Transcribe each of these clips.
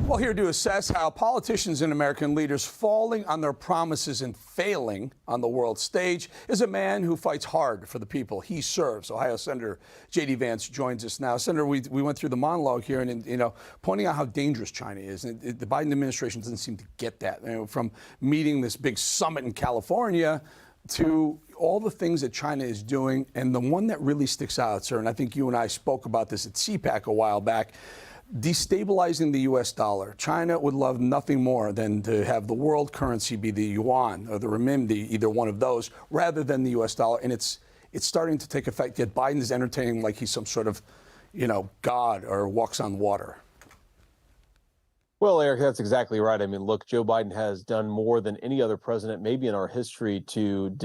Well, here to assess how politicians and American leaders falling on their promises and failing on the world stage is a man who fights hard for the people he serves. Ohio Senator J.D. Vance joins us now. Senator, we went through the monologue here and, pointing out how dangerous China is. And the Biden administration doesn't seem to get that. From meeting this big summit in California to all the things that China is doing. And the one that really sticks out, sir, and I think you and I spoke about this at CPAC a while back, destabilizing the U.S. dollar. China would love nothing more than to have the world currency be the yuan or the renminbi, either one of those, rather than the U.S. dollar. And it's starting to take effect. Yet Biden is entertaining like he's some sort of, God or walks on water. Well, Eric, that's exactly right. I mean, look, Joe Biden has done more than any other president, maybe in our history, to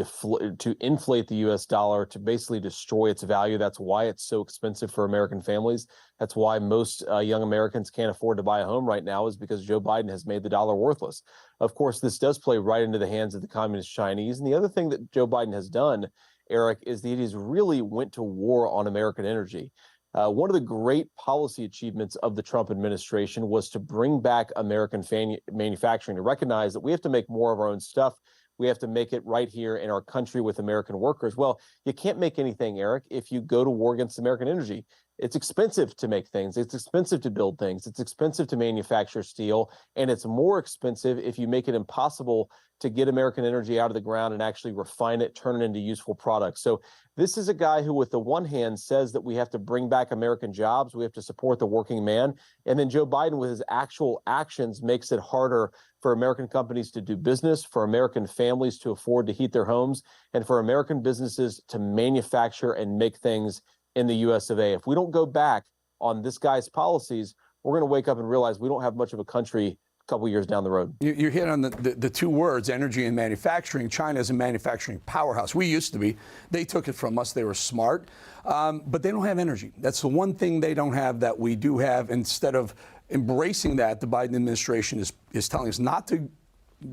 inflate the U.S. dollar, to basically destroy its value. That's why it's so expensive for American families. That's why most young Americans can't afford to buy a home right now, is because Joe Biden has made the dollar worthless. Of course, this does play right into the hands of the communist Chinese. And the other thing that Joe Biden has done, Eric, is that he's really went to war on American energy. One of the great policy achievements of the Trump administration was to bring back American manufacturing, to recognize that we have to make more of our own stuff. We have to make it right here in our country with American workers. Well, you can't make anything, Eric, if you go to war against American energy. It's expensive to make things. It's expensive to build things. It's expensive to manufacture steel. And it's more expensive if you make it impossible to get American energy out of the ground and actually refine it, turn it into useful products. So this is a guy who, with the one hand, says that we have to bring back American jobs, we have to support the working man. And then Joe Biden, with his actual actions, makes it harder for American companies to do business, for American families to afford to heat their homes, and for American businesses to manufacture and make things in the US of A. If we don't go back on this guy's policies, we're going to wake up and realize we don't have much of a country a couple years down the road. You hit on the two words, energy and manufacturing. China is a manufacturing powerhouse. We used to be. They took it from us. They were smart, but they don't have energy. That's the one thing they don't have that we do have. Instead of embracing that, the Biden administration is telling us not to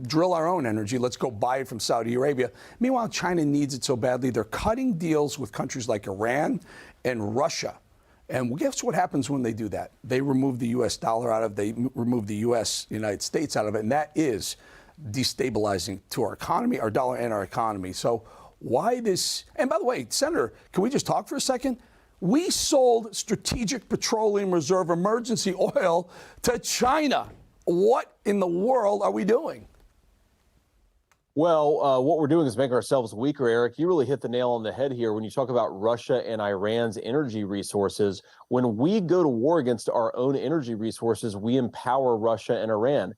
drill our own energy. Let's go buy it from Saudi Arabia. Meanwhile, China needs it so badly. They're cutting deals with countries like Iran and Russia. And guess what happens when they do that? They remove the U.S. dollar out of it. They remove the U.S., United States out of it. And that is destabilizing to our economy, our dollar and our economy. So why this? And by the way, Senator, can we just talk for a second? We sold Strategic Petroleum Reserve emergency oil to China. What in the world are we doing? Well, what we're doing is making ourselves weaker, Eric. You really hit the nail on the head here when you talk about Russia and Iran's energy resources. When we go to war against our own energy resources, we empower Russia and Iran.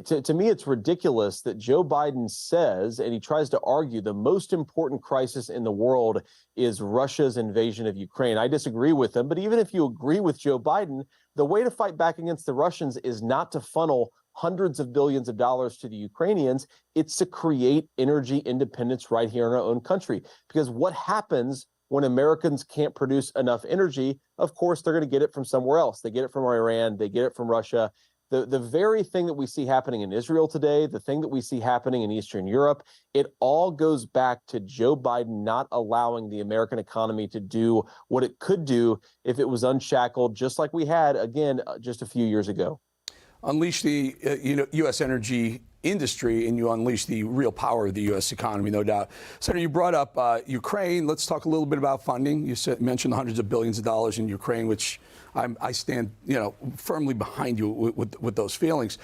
To me, it's ridiculous that Joe Biden says, and he tries to argue, the most important crisis in the world is Russia's invasion of Ukraine. I disagree with him, but even if you agree with Joe Biden, the way to fight back against the Russians is not to funnel hundreds of billions of dollars to the Ukrainians. It's to create energy independence right here in our own country. Because what happens when Americans can't produce enough energy? Of course, they're going to get it from somewhere else. They get it from Iran. They get it from Russia. The very thing that we see happening in Israel today, the thing that we see happening in Eastern Europe, it all goes back to Joe Biden not allowing the American economy to do what it could do if it was unshackled, just like we had, again, just a few years ago. Unleash the U.S. energy industry, and you unleash the real power of the U.S. economy, no doubt. Senator, you brought up Ukraine. Let's talk a little bit about funding. You mentioned the hundreds of billions of dollars in Ukraine, which I stand, firmly behind you with those feelings.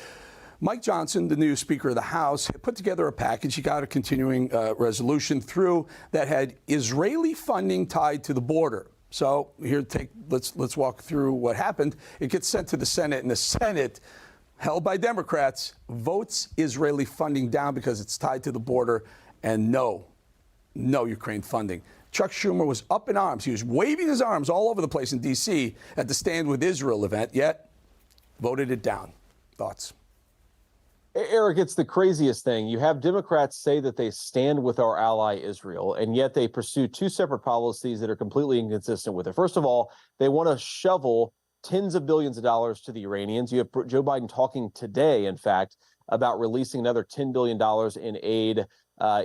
Mike Johnson, the new Speaker of the House, put together a package. He got a continuing resolution through that had Israeli funding tied to the border. So let's walk through what happened. It gets sent to the Senate, and the Senate, held by Democrats, votes Israeli funding down because it's tied to the border, and no Ukraine funding. Chuck Schumer was up in arms. He was waving his arms all over the place in D.C. at the Stand With Israel event, yet voted it down. Thoughts? Eric, it's the craziest thing. You have Democrats say that they stand with our ally Israel, and yet they pursue two separate policies that are completely inconsistent with it. First of all, they want to shovel tens of billions of dollars to the Iranians. You have Joe Biden talking today, in fact, about releasing another $10 billion in aid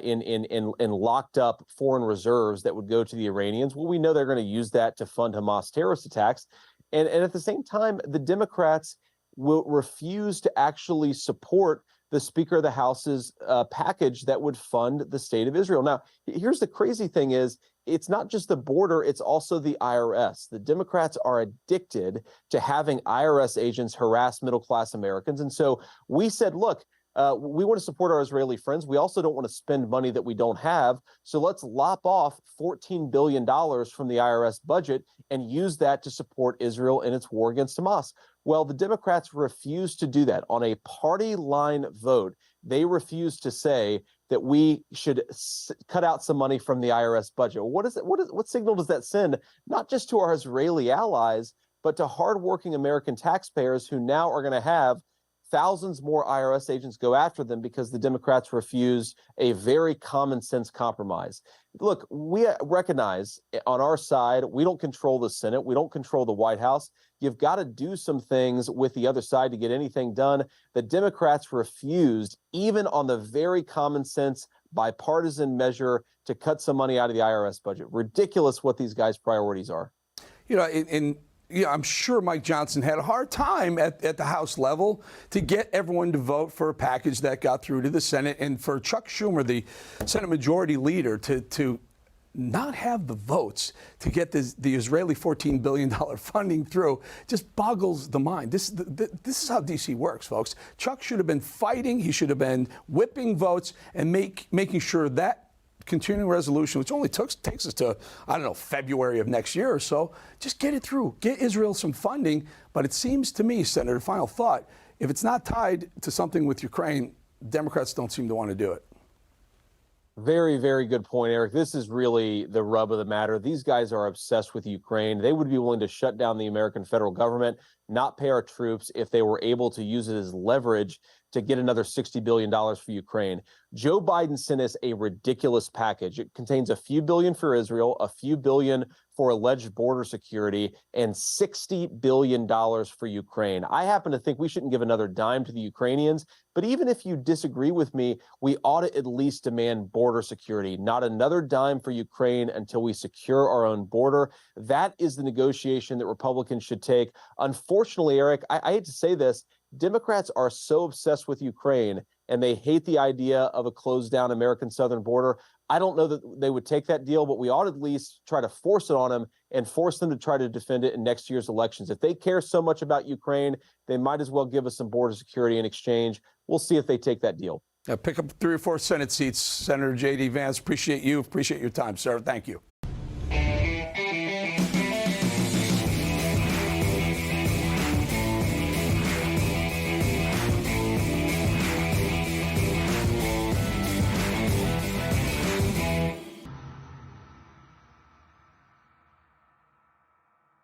in locked up foreign reserves that would go to the Iranians. Well, we know they're going to use that to fund Hamas terrorist attacks. And at the same time, the Democrats will refuse to actually support the Speaker of the House's package that would fund the state of Israel. Now, here's the crazy thing is, it's not just the border, it's also the IRS. The Democrats are addicted to having IRS agents harass middle-class Americans. And so we said, look, we want to support our Israeli friends. We also don't want to spend money that we don't have. So let's lop off $14 billion from the IRS budget and use that to support Israel in its war against Hamas. Well, the Democrats refuse to do that. On a party line vote, they refuse to say that we should cut out some money from the IRS budget. What signal does that send, not just to our Israeli allies, but to hardworking American taxpayers who now are going to have thousands more IRS agents go after them because the Democrats refused a very common sense compromise. Look, we recognize on our side, we don't control the Senate. We don't control the White House. You've got to do some things with the other side to get anything done. The Democrats refused, even on the very common sense bipartisan measure, to cut some money out of the IRS budget. Ridiculous what these guys' priorities are. You know, I'm sure Mike Johnson had a hard time at the House level to get everyone to vote for a package that got through to the Senate, and for Chuck Schumer, the Senate Majority Leader, to not have the votes to get the Israeli $14 billion funding through just boggles the mind. This is how D.C. works, folks. Chuck should have been fighting. He should have been whipping votes and making sure that continuing resolution, which only takes us to, I don't know, February of next year or so, just get it through. Get Israel some funding. But it seems to me, Senator, final thought, if it's not tied to something with Ukraine, Democrats don't seem to want to do it. Very, very good point, Eric. This is really the rub of the matter. These guys are obsessed with Ukraine. They would be willing to shut down the American federal government, not pay our troops if they were able to use it as leverage to get another $60 billion for Ukraine. Joe Biden sent us a ridiculous package. It contains a few billion for Israel, a few billion for alleged border security, and $60 billion for Ukraine. I happen to think we shouldn't give another dime to the Ukrainians, but even if you disagree with me, we ought to at least demand border security, not another dime for Ukraine until we secure our own border. That is the negotiation that Republicans should take. Unfortunately, Eric, I hate to say this, Democrats are so obsessed with Ukraine and they hate the idea of a closed down American southern border. I don't know that they would take that deal, but we ought at least try to force it on them and force them to try to defend it in next year's elections. If they care so much about Ukraine, they might as well give us some border security in exchange. We'll see if they take that deal. Pick up 3 or 4 Senate seats. Senator J.D. Vance, appreciate you. Appreciate your time, sir. Thank you.